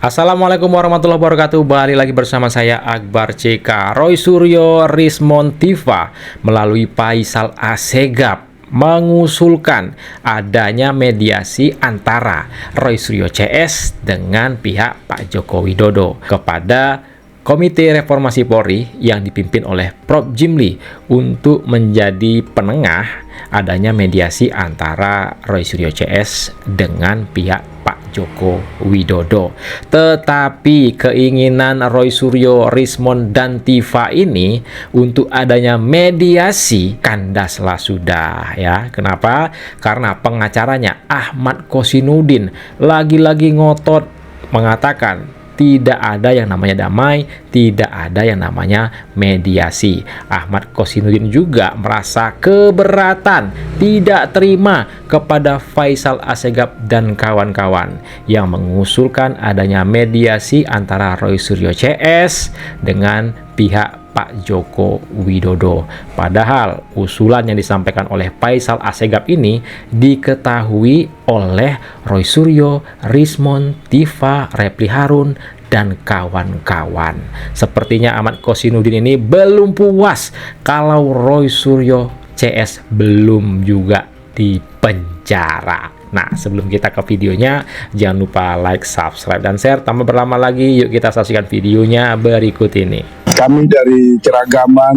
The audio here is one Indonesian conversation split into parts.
Assalamualaikum warahmatullahi wabarakatuh. Balik lagi bersama saya Akbar CK. Roy Suryo, Rismond Tiva melalui Faisal Assegaf mengusulkan adanya mediasi antara Roy Suryo CS dengan pihak Pak Joko Widodo kepada Komite Reformasi Polri yang dipimpin oleh Prof. Jimli untuk menjadi penengah adanya mediasi antara Roy Suryo CS dengan pihak Pak Joko Widodo. Tetapi keinginan Roy Suryo, Rismond, dan Tiva ini untuk adanya mediasi kandaslah sudah ya. Kenapa? Karena pengacaranya Ahmad Kosinudin lagi-lagi ngotot mengatakan tidak ada yang namanya damai, tidak ada yang namanya mediasi. Ahmad Kosinudin juga merasa keberatan, tidak terima kepada Faisal Assegaf dan kawan-kawan yang mengusulkan adanya mediasi antara Roy Suryo CS dengan pihak Pak Joko Widodo. Padahal usulan yang disampaikan oleh Faisal Assegaf ini diketahui oleh Roy Suryo, Rismond, Tiva, Reply Harun, dan kawan-kawan. Sepertinya Ahmad Kosinudin ini belum puas kalau Roy Suryo CS belum juga dipenjara. Nah, sebelum kita ke videonya, jangan lupa like, subscribe, dan share. Tanpa berlama lagi, yuk kita saksikan videonya berikut ini. Kami dari keragaman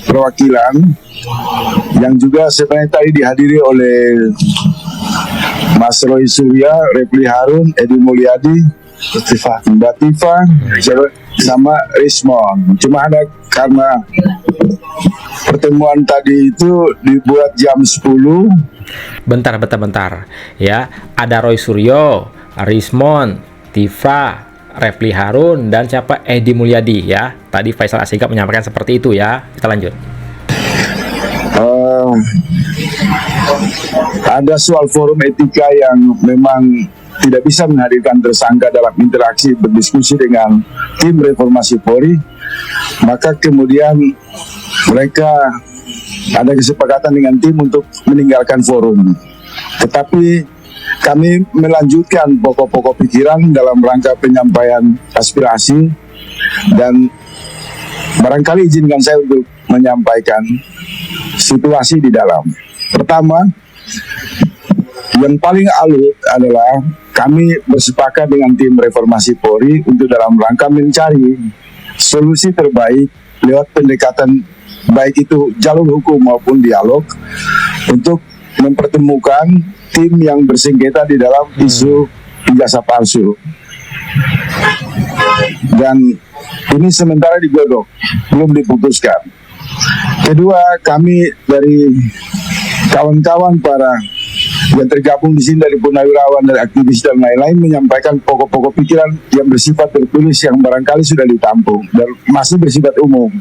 perwakilan yang juga sebenarnya tadi dihadiri oleh Mas Roy Suryo, Reply Harun, Edi Mulyadi, Mbak Tiva, sama Rismond. Cuma ada karena pertemuan tadi itu dibuat jam 10. Bentar ya. Ada Roy Suryo, Rismond, Tiva, Reply Harun, dan siapa? Edi Mulyadi ya. Tadi Faisal Assegaf menyampaikan seperti itu ya. Kita lanjut. Ada soal forum etika yang memang tidak bisa menghadirkan tersangka dalam interaksi berdiskusi dengan tim reformasi Polri. Maka kemudian mereka ada kesepakatan dengan tim untuk meninggalkan forum. Tetapi kami melanjutkan pokok-pokok pikiran dalam rangka penyampaian aspirasi, dan barangkali izinkan saya untuk menyampaikan situasi di dalam. Pertama, yang paling alut adalah kami bersepakat dengan tim reformasi Polri untuk dalam rangka mencari solusi terbaik lewat pendekatan baik itu jalur hukum maupun dialog untuk mempertemukan tim yang bersengketa di dalam isu ijazah palsu. Dan ini sementara digodok, belum diputuskan. Kedua, kami dari kawan-kawan para yang tergabung di sini dari purnawirawan, dari aktivis dan lain-lain menyampaikan pokok-pokok pikiran yang bersifat tertulis yang barangkali sudah ditampung dan masih bersifat umum.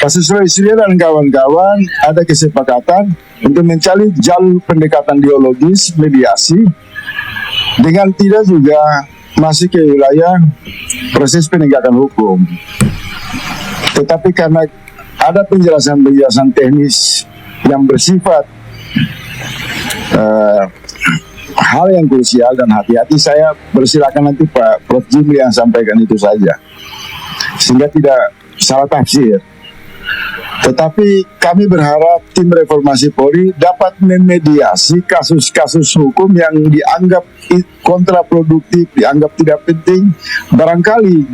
Kasus Roy Suryo dan kawan-kawan ada kesepakatan untuk mencari jalur pendekatan ideologis mediasi dengan tidak juga masih ke wilayah proses penegakan hukum. Tetapi karena ada penjelasan-penjelasan teknis yang bersifat hal yang krusial dan hati-hati, saya persilakan nanti Pak Prof. Jimli yang sampaikan itu saja sehingga tidak salah tafsir. Tetapi kami berharap tim reformasi Polri dapat memediasi kasus-kasus hukum yang dianggap kontraproduktif, dianggap tidak penting, barangkali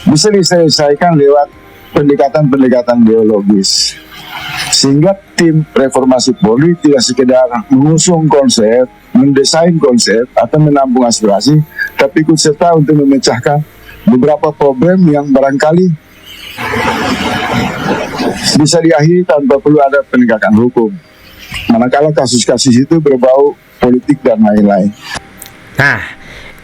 bisa diselesaikan lewat pendekatan-pendekatan biologis, sehingga tim reformasi Polri tidak sekedar mengusung konsep, mendesain konsep atau menampung aspirasi, tapi ikut serta untuk memecahkan beberapa problem yang barangkali bisa diakhiri tanpa perlu ada penegakan hukum, manakala kasus-kasus itu berbau politik dan lain-lain. Nah,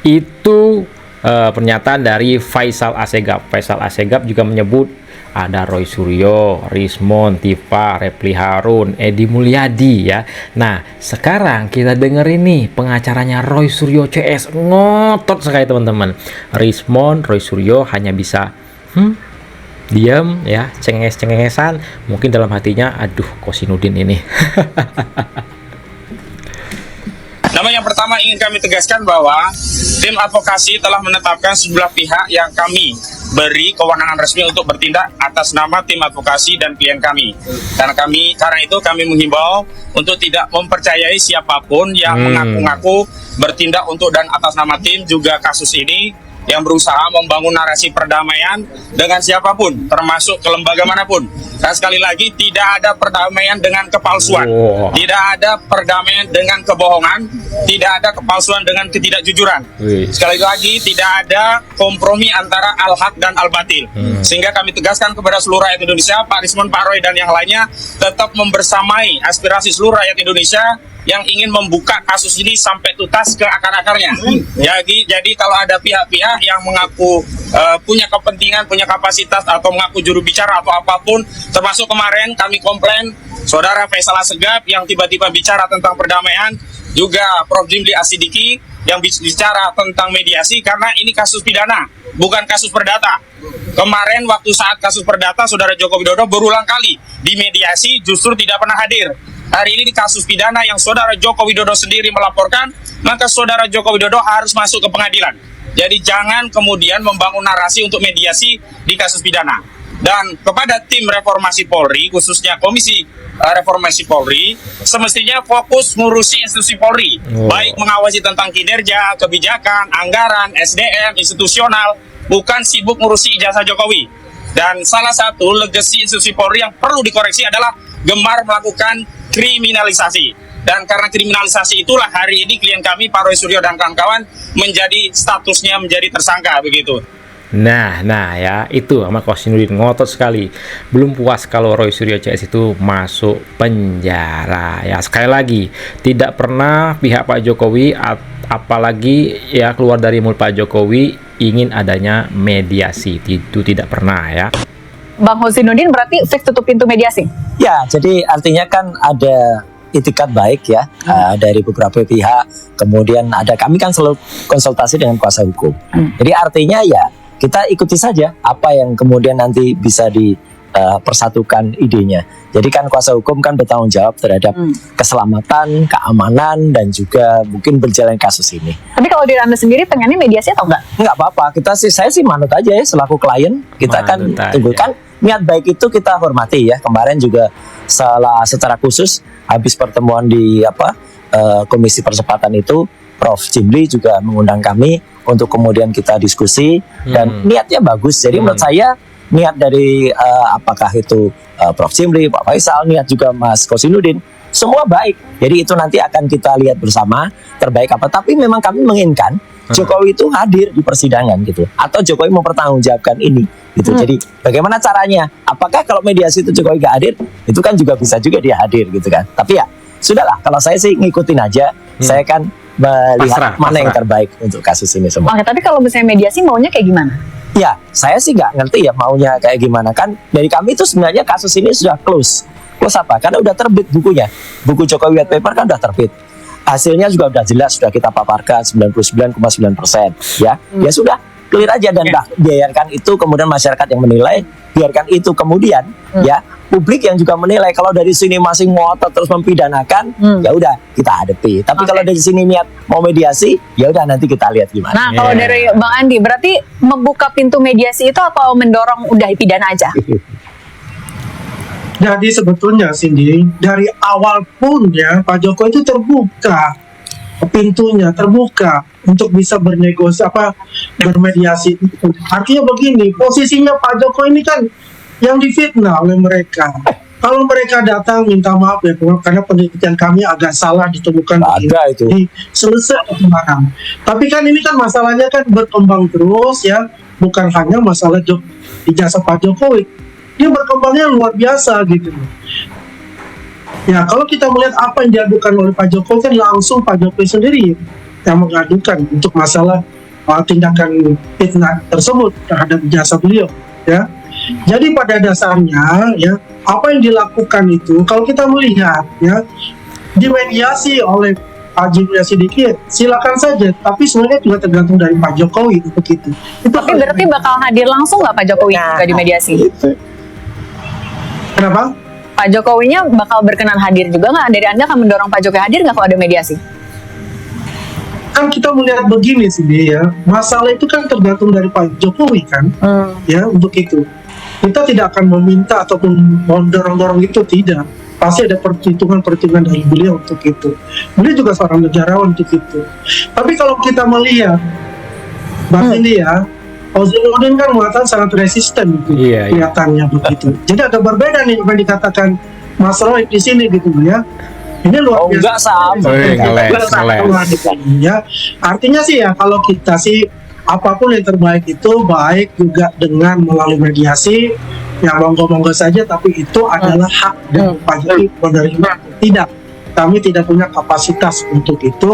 itu pernyataan dari Faisal Assegaf. Faisal Assegaf juga menyebut ada Roy Suryo, Rismond, Tiva, Reply Harun, Edi Mulyadi ya. Nah, sekarang kita dengerin nih pengacaranya Roy Suryo CS ngotot sekali teman-teman. Rismond, Roy Suryo hanya bisa diam ya, cengengesan, mungkin dalam hatinya aduh Kosinudin ini. Namun yang pertama ingin kami tegaskan bahwa tim advokasi telah menetapkan sejumlah pihak yang kami beri kewenangan resmi untuk bertindak atas nama tim advokasi dan klien kami. Karena itu kami menghimbau untuk tidak mempercayai siapapun yang mengaku-ngaku bertindak untuk dan atas nama tim juga kasus ini, yang berusaha membangun narasi perdamaian dengan siapapun, termasuk ke lembaga manapun. Dan sekali lagi, tidak ada perdamaian dengan kepalsuan, tidak ada perdamaian dengan kebohongan, tidak ada kepalsuan dengan ketidakjujuran. Sekali lagi, tidak ada kompromi antara al-haq dan al-batil. Sehingga kami tegaskan kepada seluruh rakyat Indonesia, Pak Rismon, Pak Roy, dan yang lainnya, tetap membersamai aspirasi seluruh rakyat Indonesia yang ingin membuka kasus ini sampai tuntas ke akar-akarnya. Jadi kalau ada pihak-pihak yang mengaku punya kepentingan, punya kapasitas, atau mengaku juru bicara atau apapun, termasuk kemarin kami komplain Saudara Faisal Assegaf yang tiba-tiba bicara tentang perdamaian, juga Prof. Jimli Asidiki yang bicara tentang mediasi, karena ini kasus pidana, bukan kasus perdata. Kemarin waktu saat kasus perdata, Saudara Joko Widodo berulang kali di mediasi justru tidak pernah hadir. Hari ini di kasus pidana yang Saudara Joko Widodo sendiri melaporkan, maka Saudara Joko Widodo harus masuk ke pengadilan. Jadi jangan kemudian membangun narasi untuk mediasi di kasus pidana. Dan kepada tim reformasi Polri, khususnya Komisi Reformasi Polri, semestinya fokus ngurusi institusi Polri, baik mengawasi tentang kinerja, kebijakan, anggaran, SDM, institusional, bukan sibuk ngurusi ijazah Jokowi. Dan salah satu legasi institusi Polri yang perlu dikoreksi adalah gemar melakukan kriminalisasi. Dan karena kriminalisasi itulah hari ini klien kami Pak Roy Suryo dan kawan-kawan menjadi statusnya menjadi tersangka begitu. Nah ya itu sama Kosinudin ngotot sekali. Belum puas kalau Roy Suryo CS itu masuk penjara. Ya sekali lagi, tidak pernah pihak Pak Jokowi apalagi ya keluar dari mulut Pak Jokowi ingin adanya mediasi. Itu tidak pernah ya. Bang Kosinudin berarti fix tutup pintu mediasi? Ya, jadi artinya kan ada itikat baik ya dari beberapa pihak. Kemudian kami kan selalu konsultasi dengan kuasa hukum. Jadi artinya ya kita ikuti saja apa yang kemudian nanti bisa dipersatukan idenya. Jadi kan kuasa hukum kan bertanggung jawab terhadap keselamatan, keamanan, dan juga mungkin berjalan kasus ini. Tapi kalau dari Anda sendiri pengennya mediasi atau enggak? Enggak apa-apa, saya sih manut aja ya selaku klien. Kita kan tunggu kan niat baik itu kita hormati ya. Kemarin juga secara khusus habis pertemuan di Komisi Percepatan itu, Prof. Jimli juga mengundang kami untuk kemudian kita diskusi dan niatnya bagus. Jadi menurut saya niat dari apakah itu Prof. Jimli, Pak Faisal, niat juga Mas Kosinudin, semua baik. Jadi itu nanti akan kita lihat bersama terbaik apa. Tapi memang kami menginginkan Jokowi itu hadir di persidangan gitu, atau Jokowi mempertanggungjawabkan ini gitu. Jadi bagaimana caranya? Apakah kalau mediasi itu Jokowi gak hadir, itu kan juga bisa juga dia hadir gitu kan. Tapi ya sudahlah, kalau saya sih ngikutin aja. Saya kan melihat mana yang terbaik untuk kasus ini semua. Oke, tapi kalau misalnya mediasi maunya kayak gimana? Ya, saya sih nggak ngerti ya maunya kayak gimana. Kan dari kami itu sebenarnya kasus ini sudah close. Close apa? Karena udah terbit bukunya. Buku Jokowi White Paper kan udah terbit. Hasilnya juga udah jelas, sudah kita paparkan 99,9%. Ya sudah, clear aja. Dan biarkan itu kemudian masyarakat yang menilai. Biarkan itu kemudian ya publik yang juga menilai. Kalau dari sini masih ngotot terus mempidanakan, ya udah kita hadapi. Tapi kalau dari sini niat mau mediasi, ya udah nanti kita lihat gimana. Nah, kalau dari Bang Andi, berarti membuka pintu mediasi itu atau mendorong udah pidana aja? Jadi sebetulnya Cindy, dari awal pun ya Pak Jokowi itu terbuka pintunya, terbuka untuk bisa bermediasi. Artinya begini, posisinya Pak Jokowi ini kan yang difitnah oleh mereka. Kalau mereka datang minta maaf ya, karena penelitian kami agak salah ditemukan begini, selesai kemarin. Tapi kan ini kan masalahnya kan berkembang terus ya, bukan hanya masalah ijazah Pak Jokowi, dia berkembangnya luar biasa gitu. Ya kalau kita melihat apa yang diadukan oleh Pak Jokowi, kan langsung Pak Jokowi sendiri yang mengadukan untuk masalah tindakan fitnah tersebut terhadap ijazah beliau ya. Jadi pada dasarnya ya, apa yang dilakukan itu kalau kita melihat ya, dimediasi oleh Pak Jimli Asidiki, silakan saja. Tapi sebenarnya juga tergantung dari Pak Jokowi untuk itu. Tapi berarti bakal hadir langsung nggak Pak Jokowi juga di mediasi? Kenapa? Pak Jokowinya bakal berkenan hadir juga nggak? Dari Anda akan mendorong Pak Jokowi hadir nggak kalau ada mediasi? kan kita melihat begini sih ya, masalah itu kan tergantung dari Pak Jokowi kan, ya untuk itu kita tidak akan meminta ataupun mendorong-dorong itu, tidak, pasti ada perhitungan-perhitungan dari beliau untuk itu. Beliau juga seorang negarawan untuk itu. Tapi kalau kita melihat ini ya, Ozainuddin kan mengatakan sangat resisten gitu, kelihatannya begitu. Jadi agak berbeda nih apa yang dikatakan Mas Roy di sini gitu ya. Ini luar biasa. Enggak sama. Ya, artinya sih ya kalau kita sih apapun yang terbaik itu baik juga dengan melalui mediasi, ya monggo-monggo saja, tapi itu adalah hak dan Pak Jokowi menerima atau tidak. Kami tidak punya kapasitas untuk itu.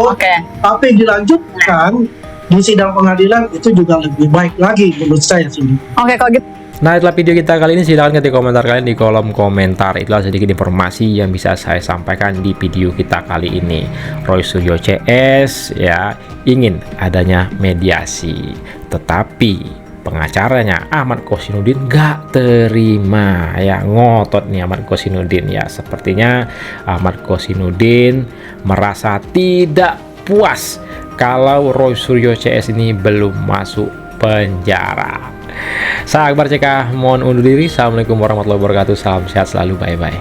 Tapi dilanjutkan di sidang pengadilan itu juga lebih baik lagi menurut saya sini. Kalau gitu. Nah, itulah video kita kali ini. Silahkan ketik komentar kalian di kolom komentar. Itulah sedikit informasi yang bisa saya sampaikan di video kita kali ini. Roy Suryo CS ya ingin adanya mediasi, tetapi pengacaranya Ahmad Kosinudin nggak terima ya, ngotot nih Ahmad Kosinudin ya. Sepertinya Ahmad Kosinudin merasa tidak puas kalau Roy Suryo CS ini belum masuk penjara. Saya Akbar CK mohon undur diri. Assalamualaikum warahmatullahi wabarakatuh. Salam sehat selalu, bye bye.